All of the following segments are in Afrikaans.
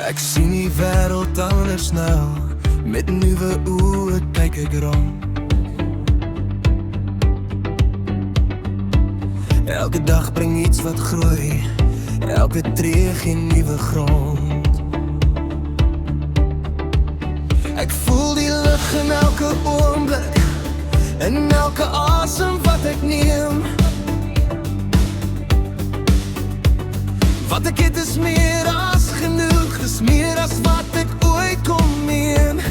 Ek sien die wêreld anders nou. Met nuwe oë kyk ek rond. Elke dag bring iets wat groei. Elke tree gee nuwe grond. Ek voel die lug in elke oomblik, in elke asem wat ek neem. Wat ek het is meer as genoeg, is meer as wat ek ooit kon meen.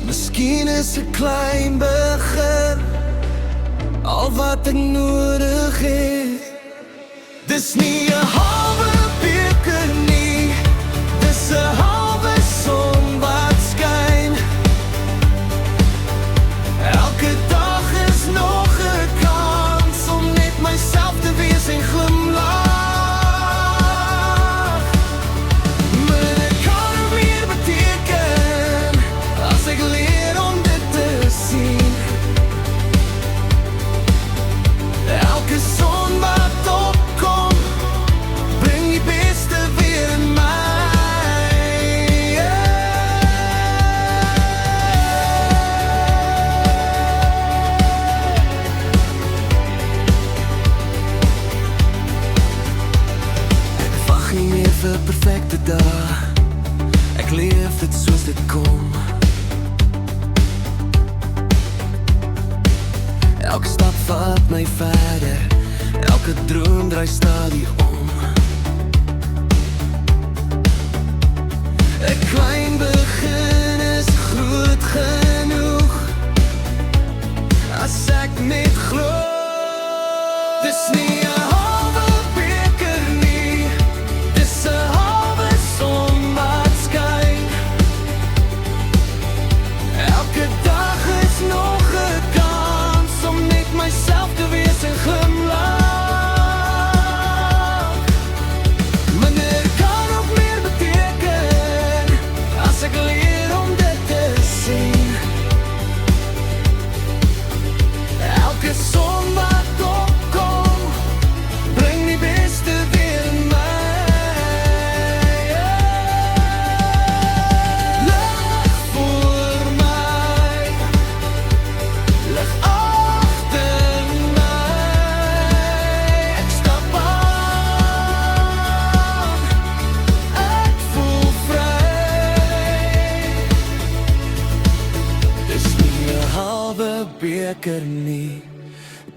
Miskien is 'n klein begin, al wat ek nodig het. Dis nie 'n halwe beker nie, dis 'n halwe son wat skyn. Elke dag is nog 'n kans om net myself te wees en glimlag. Maar dit kan meer beteken as ek leer om dit te sien. Elke son wat opkom, bring die beste weer in my. Ek wag nie meer vir perfekte dae, ek leef dit soos dit kom. Elke stap vat my verder, elke droom draai stadig om. 'n Klein begin is groot genoeg, as ek net glo. Dis nie 'n halwe beker nie, dis 'n halwe son wat skyn. Elke dag is nog 'n kans om net myself te wees en glimlag. Maar dit kan ook meer beteken as ek leer om dit te sien. Elke son wat opkom, bring die beste weer in my. Lig voor my, lig agter my. Ek stap aan, ek voel vry. Dis nie 'n halwe beker nie,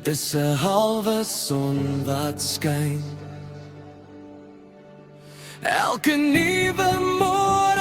dis 'n halwe son wat skyn. Elke nuwe môre